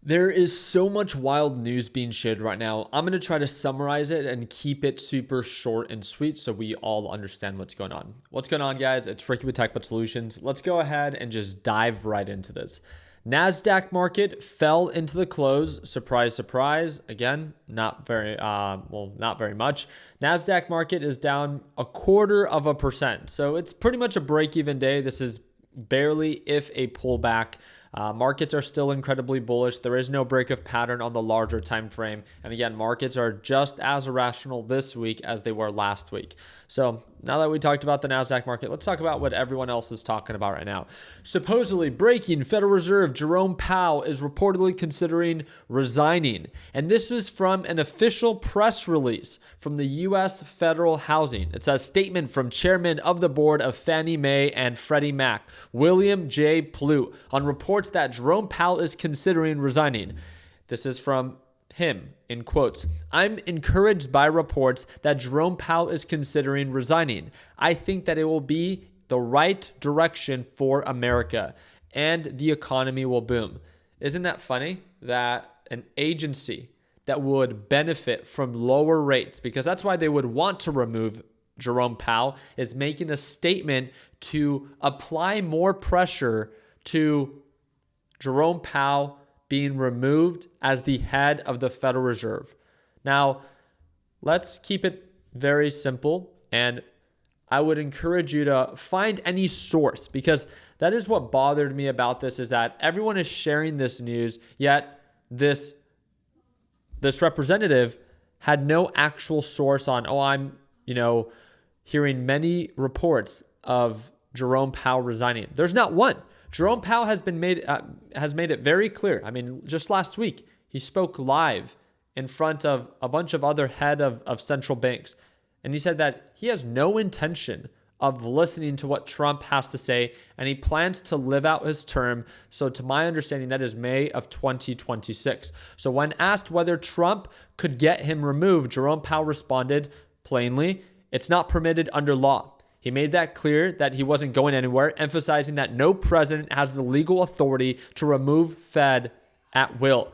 There is so much wild news being shared right now. I'm going to try to summarize it and keep it super short and sweet so we all understand what's going on. What's going on, guys? It's Ricky with TechBot Solutions. Let's go ahead and just dive right into this. NASDAQ market fell into the close. Surprise, surprise. Again, not very much. NASDAQ market is down 0.25%. So it's pretty much a break-even day. This is barely, if a pullback. Markets are still incredibly bullish. There is no break of pattern on the larger time frame. And again, markets are just as irrational this week as they were last week. So now that we talked about the NASDAQ market, let's talk about what everyone else is talking about right now. Supposedly breaking, Federal Reserve Jerome Powell is reportedly considering resigning. And this is from an official press release from the U.S. Federal Housing. It's a statement from Chairman of the Board of Fannie Mae and Freddie Mac, William J. Pulte, on reports that Jerome Powell is considering resigning. This is from him, in quotes. I'm encouraged by reports that Jerome Powell is considering resigning. I think that it will be the right direction for America and the economy will boom. Isn't that funny that an agency that would benefit from lower rates, because that's why they would want to remove Jerome Powell, is making a statement to apply more pressure to Jerome Powell being removed as the head of the Federal Reserve. Now, let's keep it very simple, and I would encourage you to find any source, because that is what bothered me about this, is that everyone is sharing this news, yet this representative had no actual source on, I'm hearing many reports of Jerome Powell resigning. There's not one. Jerome Powell has made it very clear. I mean, just last week, he spoke live in front of a bunch of other head of central banks. And he said that he has no intention of listening to what Trump has to say, and he plans to live out his term. So to my understanding, that is May of 2026. So when asked whether Trump could get him removed, Jerome Powell responded plainly, it's not permitted under law. He made that clear that he wasn't going anywhere, emphasizing that no president has the legal authority to remove Fed at will.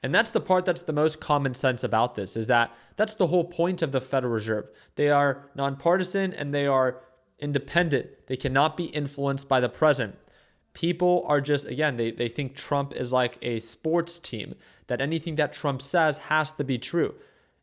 And that's the part that's the most common sense about this, is that that's the whole point of the Federal Reserve. They are nonpartisan and they are independent. They cannot be influenced by the president. People are just, again, they think Trump is like a sports team, that anything that Trump says has to be true.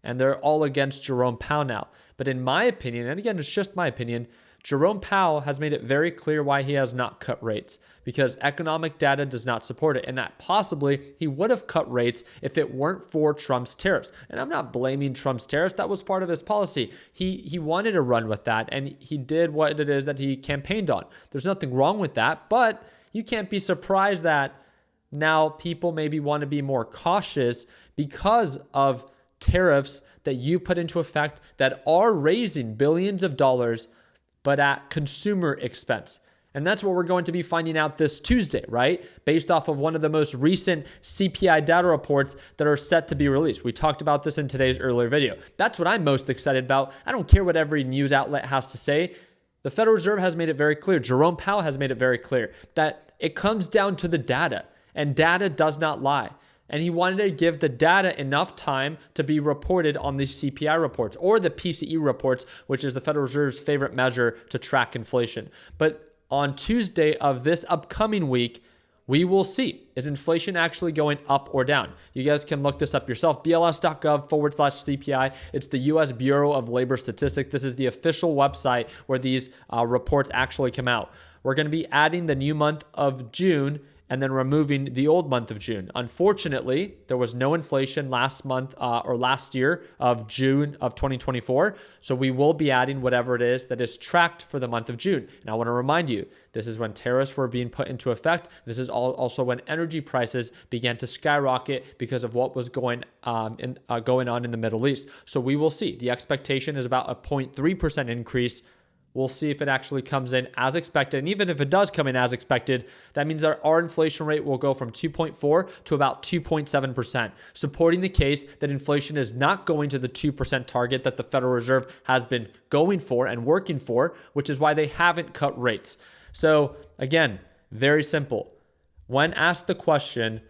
And they're all against Jerome Powell now. But in my opinion, and again, it's just my opinion, Jerome Powell has made it very clear why he has not cut rates, because economic data does not support it, and that possibly he would have cut rates if it weren't for Trump's tariffs. And I'm not blaming Trump's tariffs. That was part of his policy. He wanted to run with that, and he did what it is that he campaigned on. There's nothing wrong with that, but you can't be surprised that now people maybe want to be more cautious because of tariffs that you put into effect that are raising billions of dollars, but at consumer expense. And that's what we're going to be finding out this Tuesday, right? Based off of one of the most recent CPI data reports that are set to be released. We talked about this in today's earlier video. That's what I'm most excited about. I don't care what every news outlet has to say. The Federal Reserve has made it very clear. Jerome Powell has made it very clear that it comes down to the data, and data does not lie. And he wanted to give the data enough time to be reported on the CPI reports or the PCE reports, which is the Federal Reserve's favorite measure to track inflation. But on Tuesday of this upcoming week, we will see, is inflation actually going up or down? You guys can look this up yourself, bls.gov/CPI. It's the U.S. Bureau of Labor Statistics. This is the official website where these reports actually come out. We're going to be adding the new month of June and then removing the old month of June. Unfortunately, there was no inflation last month or last year of June of 2024. So we will be adding whatever it is that is tracked for the month of June. And I want to remind you, this is when tariffs were being put into effect. This is also when energy prices began to skyrocket because of what was going on in the Middle East. So we will see. The expectation is about a 0.3% increase. We'll see if it actually comes in as expected. And even if it does come in as expected, that means that our inflation rate will go from 2.4 to about 2.7%, supporting the case that inflation is not going to the 2% target that the Federal Reserve has been going for and working for, which is why they haven't cut rates. So again, very simple. When asked the question,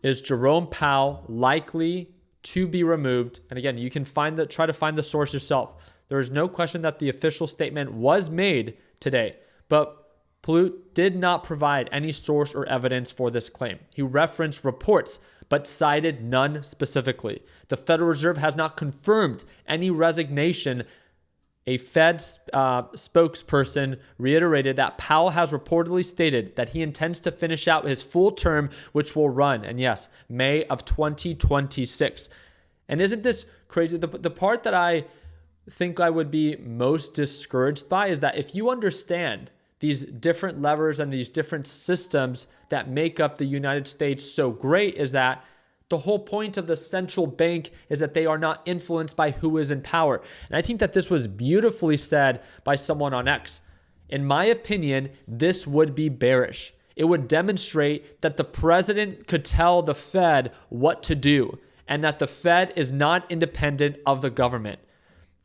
is Jerome Powell likely to be removed? And again, you can try to find the source yourself. There is no question that the official statement was made today, but Pulte did not provide any source or evidence for this claim. He referenced reports, but cited none specifically. The Federal Reserve has not confirmed any resignation. A Fed spokesperson reiterated that Powell has reportedly stated that he intends to finish out his full term, which will run, and yes, May of 2026. And isn't this crazy? The part that I think I would be most discouraged by is that if you understand these different levers and these different systems that make up the United States so great, is that the whole point of the central bank is that they are not influenced by who is in power. And I think that this was beautifully said by someone on X. In my opinion, this would be bearish. It would demonstrate that the president could tell the Fed what to do and that the Fed is not independent of the government.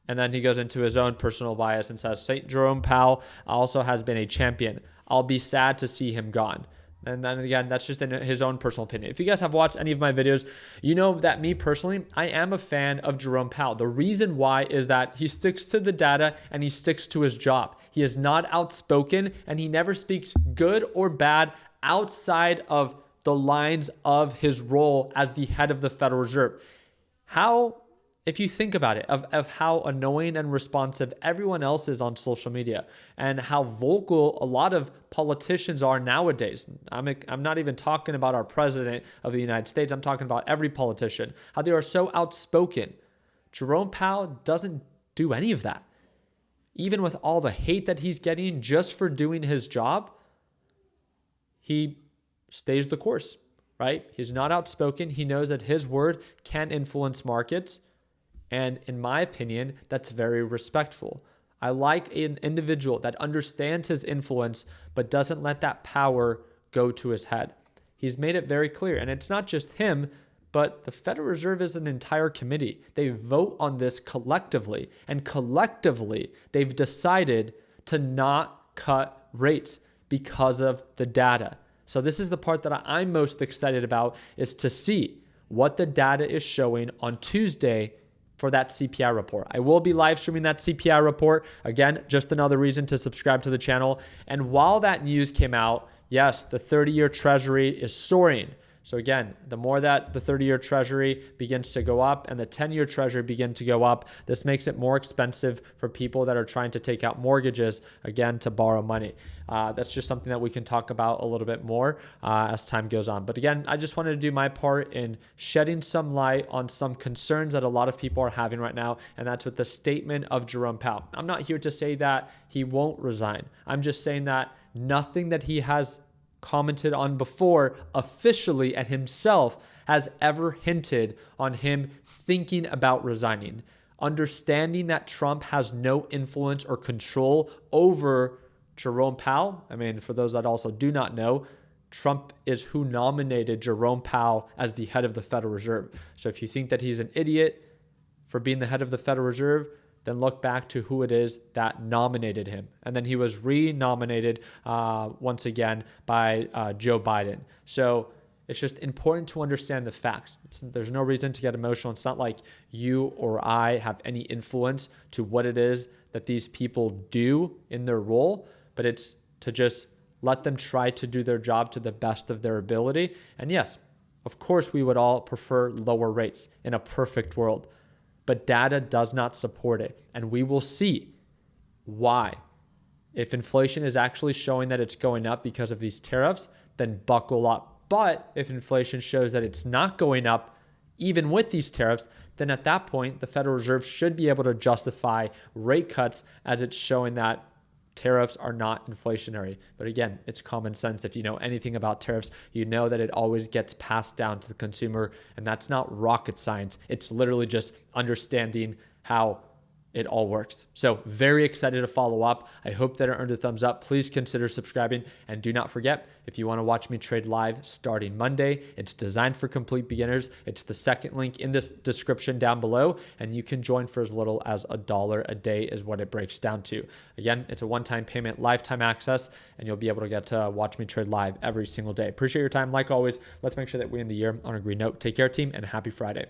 And then he goes into his own personal bias and says, St. Jerome Powell also has been a champion. I'll be sad to see him gone. And then again, that's just in his own personal opinion. If you guys have watched any of my videos, you know that me personally, I am a fan of Jerome Powell. The reason why is that he sticks to the data and he sticks to his job. He is not outspoken and he never speaks good or bad outside of the lines of his role as the head of the Federal Reserve. If you think about it, of how annoying and responsive everyone else is on social media and how vocal a lot of politicians are nowadays. I'm not even talking about our president of the United States. I'm talking about every politician, how they are so outspoken. Jerome Powell doesn't do any of that. Even with all the hate that he's getting just for doing his job, he stays the course, right? He's not outspoken. He knows that his word can influence markets. And in my opinion, that's very respectful. I like an individual that understands his influence, but doesn't let that power go to his head. He's made it very clear. And it's not just him, but the Federal Reserve is an entire committee. They vote on this collectively. And collectively, they've decided to not cut rates because of the data. So this is the part that I'm most excited about, is to see what the data is showing on Tuesday for that CPI report. I will be live streaming that CPI report. Again, just another reason to subscribe to the channel. And while that news came out, yes, the 30-year Treasury is soaring. So again, the more that the 30-year Treasury begins to go up and the 10-year Treasury begin to go up, this makes it more expensive for people that are trying to take out mortgages, again, to borrow money. That's just something that we can talk about a little bit more as time goes on. But again, I just wanted to do my part in shedding some light on some concerns that a lot of people are having right now, and that's with the statement of Jerome Powell. I'm not here to say that he won't resign. I'm just saying that nothing that he has commented on before officially and himself has ever hinted on him thinking about resigning. Understanding that Trump has no influence or control over Jerome Powell. I mean, for those that also do not know, Trump is who nominated Jerome Powell as the head of the Federal Reserve. So if you think that he's an idiot for being the head of the Federal Reserve, then look back to who it is that nominated him. And then he was re-nominated once again by Joe Biden. So it's just important to understand the facts. There's no reason to get emotional. It's not like you or I have any influence to what it is that these people do in their role, but it's to just let them try to do their job to the best of their ability. And yes, of course, we would all prefer lower rates in a perfect world. But data does not support it. And we will see why. If inflation is actually showing that it's going up because of these tariffs, then buckle up. But if inflation shows that it's not going up, even with these tariffs, then at that point, the Federal Reserve should be able to justify rate cuts, as it's showing that tariffs are not inflationary. But again, it's common sense. If you know anything about tariffs, you know that it always gets passed down to the consumer, and that's not rocket science. It's literally just understanding how it all works. So very excited to follow up. I hope that it earned a thumbs up. Please consider subscribing. And do not forget, if you want to watch me trade live starting Monday, it's designed for complete beginners. It's the second link in this description down below. And you can join for as little as $1 a day is what it breaks down to. Again, it's a one-time payment, lifetime access, and you'll be able to get to watch me trade live every single day. Appreciate your time. Like always, let's make sure that we end the year on a green note. Take care, team, and happy Friday.